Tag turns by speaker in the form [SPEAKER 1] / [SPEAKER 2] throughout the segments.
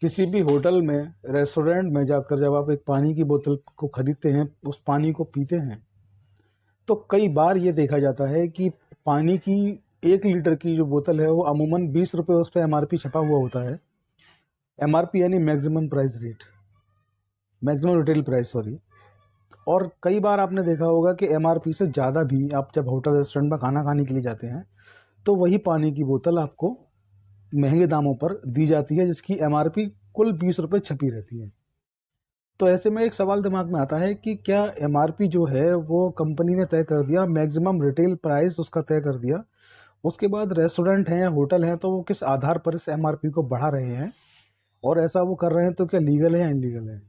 [SPEAKER 1] किसी भी होटल में, रेस्टोरेंट में जाकर जब आप एक पानी की बोतल को खरीदते हैं, उस पानी को पीते हैं, तो कई बार ये देखा जाता है कि पानी की 1 लीटर की जो बोतल है वो अमूमन 20 रुपये उस पर एमआरपी छपा हुआ होता है। एमआरपी यानी maximum price rate, maximum retail price, sorry. और कई बार आपने देखा होगा कि एमआरपी से ज़्यादा भी आप जब होटल रेस्टोरेंट में खाना खाने के लिए जाते हैं तो वही पानी की बोतल आपको महंगे दामों पर दी जाती है, जिसकी एमआरपी कुल 20 रुपये छपी रहती है। तो ऐसे में एक सवाल दिमाग में आता है कि क्या एमआरपी जो है वो कंपनी ने तय कर दिया, मैक्सिमम रिटेल प्राइस उसका तय कर दिया, उसके बाद रेस्टोरेंट हैं या होटल हैं तो वो किस आधार पर इस एमआरपी को बढ़ा रहे हैं, और ऐसा वो कर रहे हैं तो क्या लीगल है या इनलीगल है।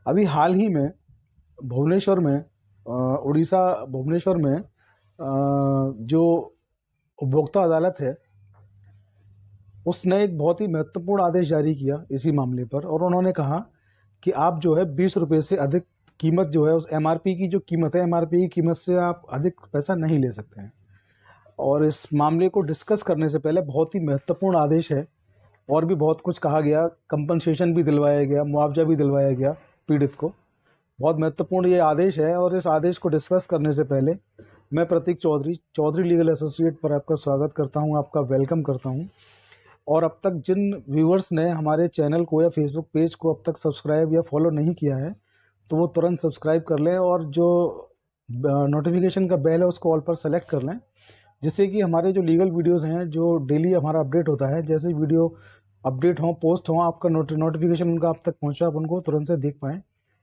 [SPEAKER 1] अभी हाल ही में भुवनेश्वर में, उड़ीसा भुवनेश्वर में जो उपभोक्ता अदालत है उसने एक बहुत ही महत्वपूर्ण आदेश जारी किया इसी मामले पर, और उन्होंने कहा कि आप जो है 20 रुपये से अधिक कीमत जो है उस एमआरपी की जो कीमत है, एमआरपी की कीमत से आप अधिक पैसा नहीं ले सकते हैं। और इस मामले को डिस्कस करने से पहले बहुत ही महत्वपूर्ण आदेश है, और भी बहुत कुछ कहा गया, कंपनसेशन भी दिलवाया गया, मुआवजा भी दिलवाया गया पीड़ित को। बहुत महत्वपूर्ण ये आदेश है, और इस आदेश को डिस्कस करने से पहले मैं प्रतीक चौधरी, चौधरी लीगल एसोसिएट पर आपका स्वागत करता हूं, आपका वेलकम करता हूं। और अब तक जिन व्यूअर्स ने हमारे चैनल को या फेसबुक पेज को अब तक सब्सक्राइब या फॉलो नहीं किया है तो वो तुरंत सब्सक्राइब कर लें, और जो नोटिफिकेशन का बेल है उसको ऑल पर सेलेक्ट कर लें, जिससे कि हमारे जो लीगल वीडियोस हैं जो डेली हमारा अपडेट होता है, जैसे वीडियो अपडेट हों, पोस्ट हों, आपका नोटिफिकेशन उनका आप तक पहुंचा, आप उनको तुरंत से देख पाएँ।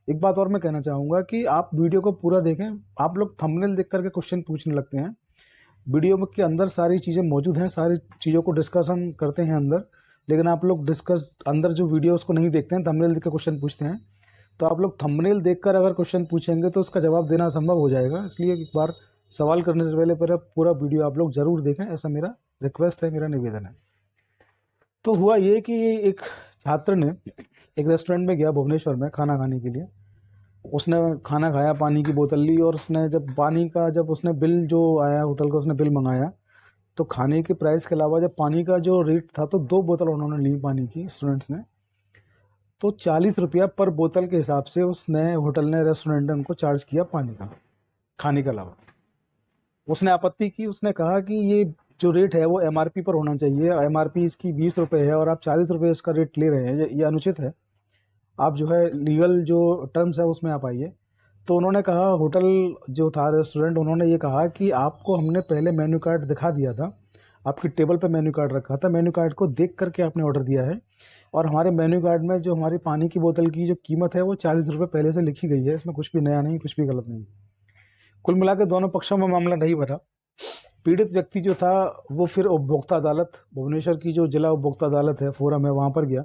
[SPEAKER 1] एक बात और मैं कहना चाहूँगा कि आप वीडियो को पूरा देखें। आप लोग थंबनेल देख करके क्वेश्चन पूछने लगते हैं, वीडियो में के अंदर सारी चीज़ें मौजूद हैं, सारी चीज़ों को डिस्कस हम करते हैं अंदर, लेकिन आप लोग डिस्कस अंदर जो वीडियो उसको नहीं देखते हैं, थंबनेल देख कर क्वेश्चन पूछते हैं। तो आप लोग थंबनेल देखकर अगर क्वेश्चन पूछेंगे तो उसका जवाब देना असंभव हो जाएगा, इसलिए एक बार सवाल करने से पहले पूरा वीडियो आप लोग ज़रूर देखें, ऐसा मेरा रिक्वेस्ट है, मेरा निवेदन है। तो हुआ ये कि एक छात्र ने एक रेस्टोरेंट में गया भुवनेश्वर में खाना खाने के लिए। उसने खाना खाया, पानी की बोतल ली, और उसने जब उसने बिल जो आया होटल का, उसने बिल मंगाया, तो खाने के प्राइस के अलावा जब पानी का जो रेट था तो 2 बोतल उन्होंने ली पानी की, स्टूडेंट्स ने, तो 40 रुपया पर बोतल के हिसाब से उसने, होटल ने, रेस्टोरेंट ने उनको चार्ज किया पानी का, खाने के अलावा। उसने आपत्ति की, उसने कहा कि ये जो रेट है वो एमआरपी पर होना चाहिए, एमआरपी इसकी 20 रुपये है और आप 40 रुपये इसका रेट ले रहे हैं, ये अनुचित है, आप जो है लीगल जो टर्म्स है उसमें आप आइए। तो उन्होंने कहा, होटल जो था, रेस्टोरेंट, उन्होंने ये कहा कि आपको हमने पहले मेन्यू कार्ड दिखा दिया था, आपकी टेबल पे मेन्यू कार्ड रखा था, मेन्यू कार्ड को देख करके आपने ऑर्डर दिया है, और हमारे मेन्यू कार्ड में जो हमारी पानी की बोतल की जो कीमत है वो 40 रुपये पहले से लिखी गई है, इसमें कुछ भी नया नहीं, कुछ भी गलत नहीं। कुल मिला के दोनों पक्षों में मामला नहीं बना। पीड़ित व्यक्ति जो था वो फिर उपभोक्ता अदालत, भुवनेश्वर की जो जिला उपभोक्ता अदालत है, फोरम है, वहाँ पर गया,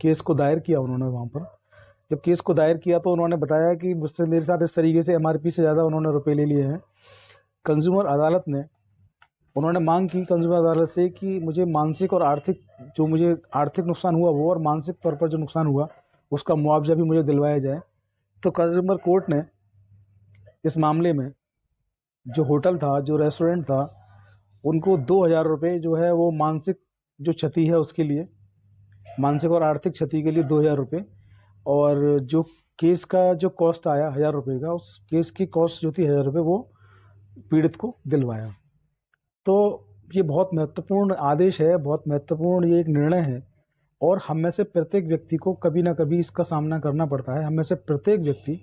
[SPEAKER 1] केस को दायर किया उन्होंने वहाँ पर। जब केस को दायर किया तो उन्होंने बताया कि मुझसे, मेरे साथ इस तरीके से एमआरपी से ज़्यादा उन्होंने रुपए ले लिए हैं। कंज्यूमर अदालत ने, उन्होंने मांग की कंज्यूमर अदालत से कि मुझे मानसिक और आर्थिक, जो मुझे आर्थिक नुकसान हुआ वो, और मानसिक तौर पर जो नुकसान हुआ उसका मुआवजा भी मुझे दिलवाया जाए। तो कंज्यूमर कोर्ट ने इस मामले में जो होटल था, जो रेस्टोरेंट था, उनको 2,000 रुपये जो है वो मानसिक जो क्षति है उसके लिए, मानसिक और आर्थिक क्षति के लिए 2,000 रुपये, और जो केस का जो कॉस्ट आया 1,000 रुपये का, उस केस की कॉस्ट जो थी 1,000 रुपये, वो पीड़ित को दिलवाया। तो ये बहुत महत्वपूर्ण आदेश है, बहुत महत्वपूर्ण ये एक निर्णय है, और हम में से प्रत्येक व्यक्ति को कभी ना कभी इसका सामना करना पड़ता है। हम में से प्रत्येक व्यक्ति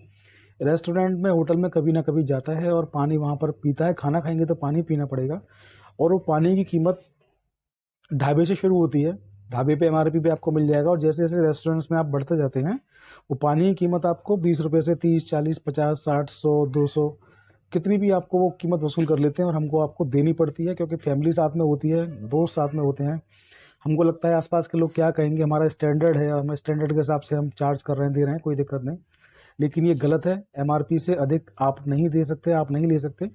[SPEAKER 1] रेस्टोरेंट में, होटल में कभी ना कभी जाता है और पानी वहाँ पर पीता है। खाना खाएंगे तो पानी पीना पड़ेगा, और वो पानी की कीमत ढाबे से शुरू होती है, ढाबे पे एमआरपी पे आपको मिल जाएगा, और जैसे जैसे रेस्टोरेंट्स में आप बढ़ते जाते हैं वो पानी की कीमत आपको 20 रुपये से 30, 40, 50, 60, 100, 200, कितनी भी आपको वो कीमत वसूल कर लेते हैं, और हमको आपको देनी पड़ती है, क्योंकि फैमिली साथ में होती है, दोस्त साथ में होते हैं। हमको लगता है आसपास के लोग क्या कहेंगे, हमारा स्टैंडर्ड है, हमें स्टैंडर्ड के हिसाब से हम चार्ज कर रहे हैं, दे रहे हैं, कोई दिक्कत नहीं, लेकिन ये गलत है। एमआरपी से अधिक आप नहीं दे सकते, आप नहीं ले सकते।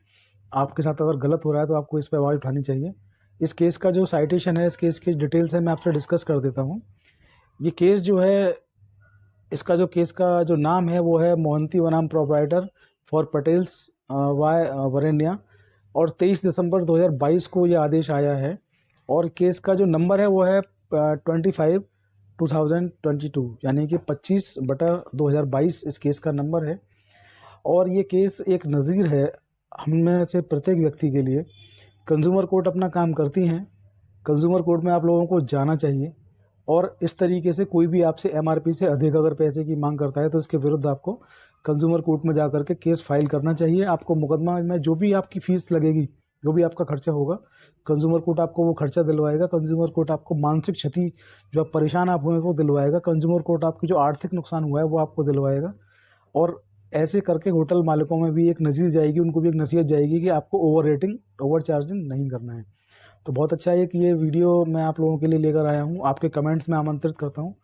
[SPEAKER 1] आपके साथ अगर गलत हो रहा है तो आपको इस पर आवाज़ उठानी चाहिए। इस केस का जो साइटेशन है, इस केस की डिटेल्स है, मैं आपसे डिस्कस कर देता हूँ। ये केस जो है, इसका जो केस का जो नाम है वो है मोहंती वनाम प्रोप्राइटर फॉर पटेल्स वाय वरेण्या, और 23 दिसंबर 2022 को ये आदेश आया है, और केस का जो नंबर है वो है 25 2022 यानी कि 25/2022 इस केस का नंबर है। और ये केस एक नज़ीर है हम में से प्रत्येक व्यक्ति के लिए। कंज्यूमर कोर्ट अपना काम करती हैं। कंज्यूमर कोर्ट में आप लोगों को जाना चाहिए और इस तरीके से कोई भी आपसे एमआरपी से अधिक अगर पैसे की मांग करता है तो इसके विरुद्ध आपको कंज्यूमर कोर्ट में जाकर के केस फाइल करना चाहिए। आपको मुकदमा में जो भी आपकी फीस लगेगी, जो भी आपका खर्चा होगा, कंज्यूमर कोर्ट आपको वो खर्चा दिलवाएगा। कंज्यूमर कोर्ट आपको मानसिक क्षति जो आप परेशान आप हुए वो दिलवाएगा। कंज्यूमर कोर्ट आपकी जो आर्थिक नुकसान हुआ है वो आपको दिलवाएगा। और ऐसे करके होटल मालिकों में भी एक नसीहत जाएगी, उनको भी एक नसीहत जाएगी कि आपको ओवर रेटिंग, ओवर चार्जिंग नहीं करना है। तो बहुत अच्छा है कि ये वीडियो मैं आप लोगों के लिए लेकर आया हूँ। आपके कमेंट्स में आमंत्रित करता हूँ।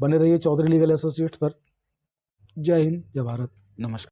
[SPEAKER 1] बने रहिए चौधरी लीगल एसोसिएट्स पर। जय हिंद, जय भारत, नमस्कार।